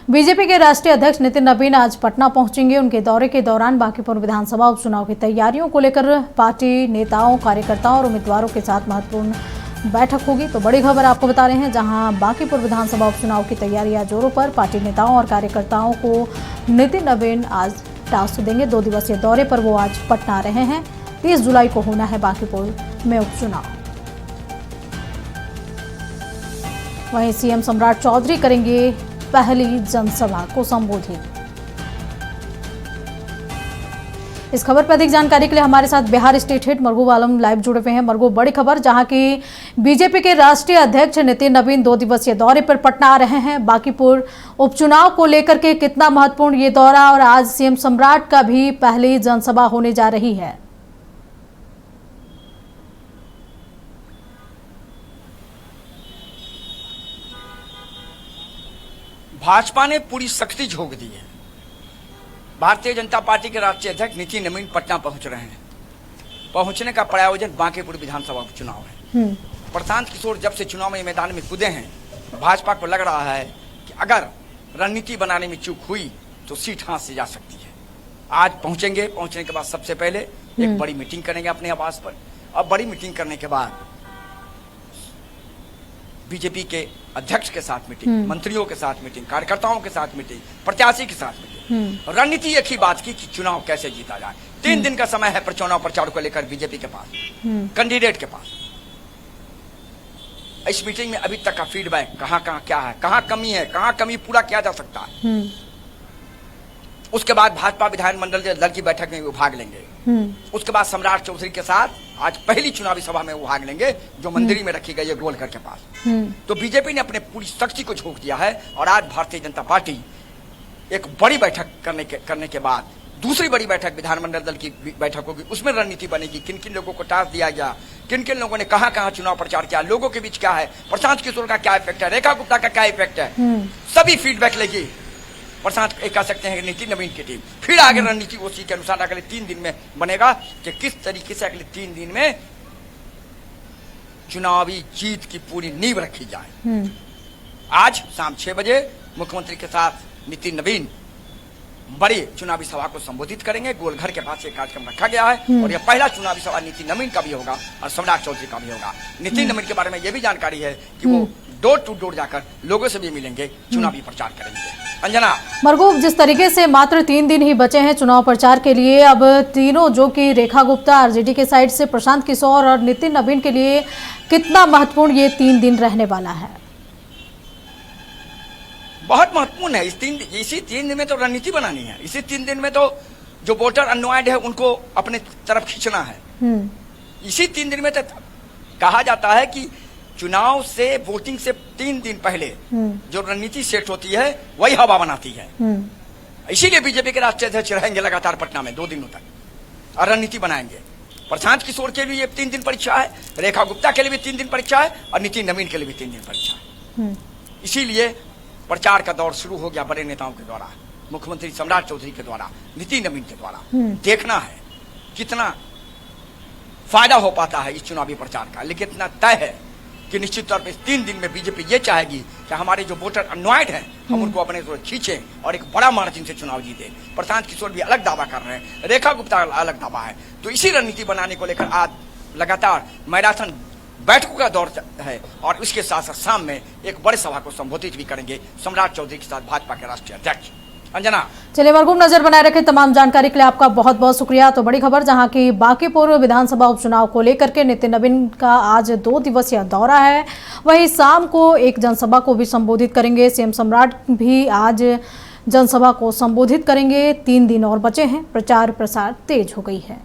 BJP के राष्ट्रीय अध्यक्ष नितिन नवीन आज पटना पहुंचेंगे। उनके दौरे के दौरान बांकीपुर विधानसभा उपचुनाव की तैयारियों को लेकर पार्टी नेताओं, कार्यकर्ताओं और उम्मीदवारों के साथ महत्वपूर्ण बैठक होगी। तो बड़ी खबर आपको बता रहे हैं, जहां बांकीपुर विधानसभा उपचुनाव की तैयारियां जोरों पर। पार्टी नेताओं और कार्यकर्ताओं को नितिन नवीन आज टास्क देंगे। 2 दिवसीय दौरे पर वो आज पटना आ रहे हैं। 30 जुलाई को होना है बांकीपुर में उपचुनाव। वहीं सीएम सम्राट चौधरी करेंगे पहली जनसभा को संबोधित। इस खबर पर अधिक जानकारी के लिए हमारे साथ बिहार स्टेट हेड मरगूब आलम लाइव जुड़े हुए हैं। मरगूब, बड़ी खबर, जहां की बीजेपी के राष्ट्रीय अध्यक्ष नितिन नवीन 2 दिवसीय दौरे पर पटना आ रहे हैं। बांकीपुर उपचुनाव को लेकर के कितना महत्वपूर्ण ये दौरा, और आज सीएम सम्राट का भी पहली जनसभा होने जा रही है। भाजपा ने पूरी शक्ति झोंक दी है। भारतीय जनता पार्टी के राष्ट्रीय अध्यक्ष नितिन नवीन पटना पहुंच रहे हैं। पहुंचने का प्रायोजन बांकीपुर विधानसभा उपचुनाव है। प्रशांत किशोर जब से चुनाव में मैदान में कूदे हैं, भाजपा को लग रहा है कि अगर रणनीति बनाने में चूक हुई तो सीट हाथ से जा सकती है। आज पहुंचेंगे। पहुंचने के बाद सबसे पहले एक बड़ी मीटिंग करेंगे अपने आवास पर। अब बड़ी मीटिंग करने के बाद बीजेपी के अध्यक्ष के साथ मीटिंग, मंत्रियों के साथ मीटिंग, कार्यकर्ताओं के साथ मीटिंग, प्रत्याशी के साथ मीटिंग। रणनीति एक ही बात की कि चुनाव कैसे जीता जाए। 3 दिन का समय है चुनाव प्रचार को लेकर बीजेपी के पास, कैंडिडेट के पास। इस मीटिंग में अभी तक का फीडबैक, कहां क्या है, कहां कमी है, कहां कमी पूरा किया जा सकता है। उसके बाद भाजपा विधानमंडल दल की बैठक में वो भाग लेंगे। उसके बाद सम्राट चौधरी के साथ आज पहली चुनावी सभा में वो भाग लेंगे, जो मंदिर में रखी गई है गोलघर के पास। तो बीजेपी ने अपने पूरी शक्ति को झोंक दिया है। और आज भारतीय जनता पार्टी एक बड़ी बैठक करने के बाद दूसरी बड़ी बैठक विधानमंडल दल की बैठक होगी। उसमें रणनीति बनेगी, किन किन लोगों को टास्क दिया गया, किन किन लोगों ने कहां चुनाव प्रचार किया, लोगों के बीच क्या है, प्रशांत किशोर का क्या इफेक्ट है, रेखा गुप्ता का क्या इफेक्ट है, सभी फीडबैक लेगी प्रशांत। कह सकते हैं नितिन नवीन की टीम। फिर आगे रणनीति उसी के अनुसार अगले 3 दिन में बनेगा कि किस तरीके से अगले 3 दिन में चुनावी जीत की पूरी नींव रखी जाए। आज शाम 6 बजे मुख्यमंत्री के साथ नितिन नवीन बड़ी चुनावी सभा को संबोधित करेंगे। गोलघर के पास एक कार्यक्रम रखा गया है और यह पहला चुनावी सभा नितिन नवीन का भी होगा और सम्राट चौधरी का भी होगा। नितिन नवीन के बारे में यह भी जानकारी है कि वो डोर टू डोर जाकर लोगों से भी मिलेंगे, चुनावी प्रचार करेंगे। अंजना, मरगूब, जिस तरीके से मात्र 3 दिन ही बचे हैं चुनाव प्रचार के लिए, अब तीनों, जो कि रेखा गुप्ता आरजेडी के साइड से, प्रशांत किशोर और नितिन नवीन के लिए कितना महत्वपूर्ण ये 3 दिन रहने वाला है? बहुत महत्वपूर्ण है। इसी 3 दिन में तो रणनीति बनानी है। इसी 3 दिन में तो जो वोटर अनवाइड है उनको अपने तरफ खींचना है। इसी 3 दिन में तो कहा जाता है कि चुनाव से, वोटिंग से 3 दिन पहले जो रणनीति सेट होती है वही हवा बनाती है। इसीलिए बीजेपी के राष्ट्रीय अध्यक्ष रहेंगे लगातार पटना में 2 दिनों तक और रणनीति बनाएंगे। प्रशांत किशोर के लिए 3 दिन परीक्षा है, रेखा गुप्ता के लिए भी 3 दिन परीक्षा है और नितिन नवीन के लिए भी 3 दिन परीक्षा है। इसीलिए प्रचार का दौर शुरू हो गया बड़े नेताओं के द्वारा, मुख्यमंत्री सम्राट चौधरी के द्वारा, नितिन नवीन के द्वारा। देखना है कितना फायदा हो पाता है इस चुनावी प्रचार का। लेकिन इतना तय है कि निश्चित तौर पर 3 दिन में बीजेपी ये चाहेगी कि हमारे जो वोटर अनवाइड हैं हम उनको अपने तरफ खींचें और एक बड़ा मार्जिन से चुनाव जीते। प्रशांत किशोर भी अलग दावा कर रहे हैं, रेखा गुप्ता अलग दावा है। तो इसी रणनीति बनाने को लेकर आज लगातार मैराथन बैठकों का दौर है और इसके साथ साथ शाम में एक बड़ी सभा को संबोधित भी करेंगे सम्राट चौधरी के साथ भाजपा के राष्ट्रीय अध्यक्ष। अंजना, चलिए मरगूब, नजर बनाए रखें। तमाम जानकारी के लिए आपका बहुत बहुत शुक्रिया। तो बड़ी खबर, जहां की बांकीपुर विधानसभा उपचुनाव को लेकर के नितिन नवीन का आज 2 दिवसीय दौरा है। वहीं शाम को एक जनसभा को भी संबोधित करेंगे। सीएम सम्राट भी आज जनसभा को संबोधित करेंगे। 3 दिन और बचे हैं। प्रचार प्रसार तेज हो गई है।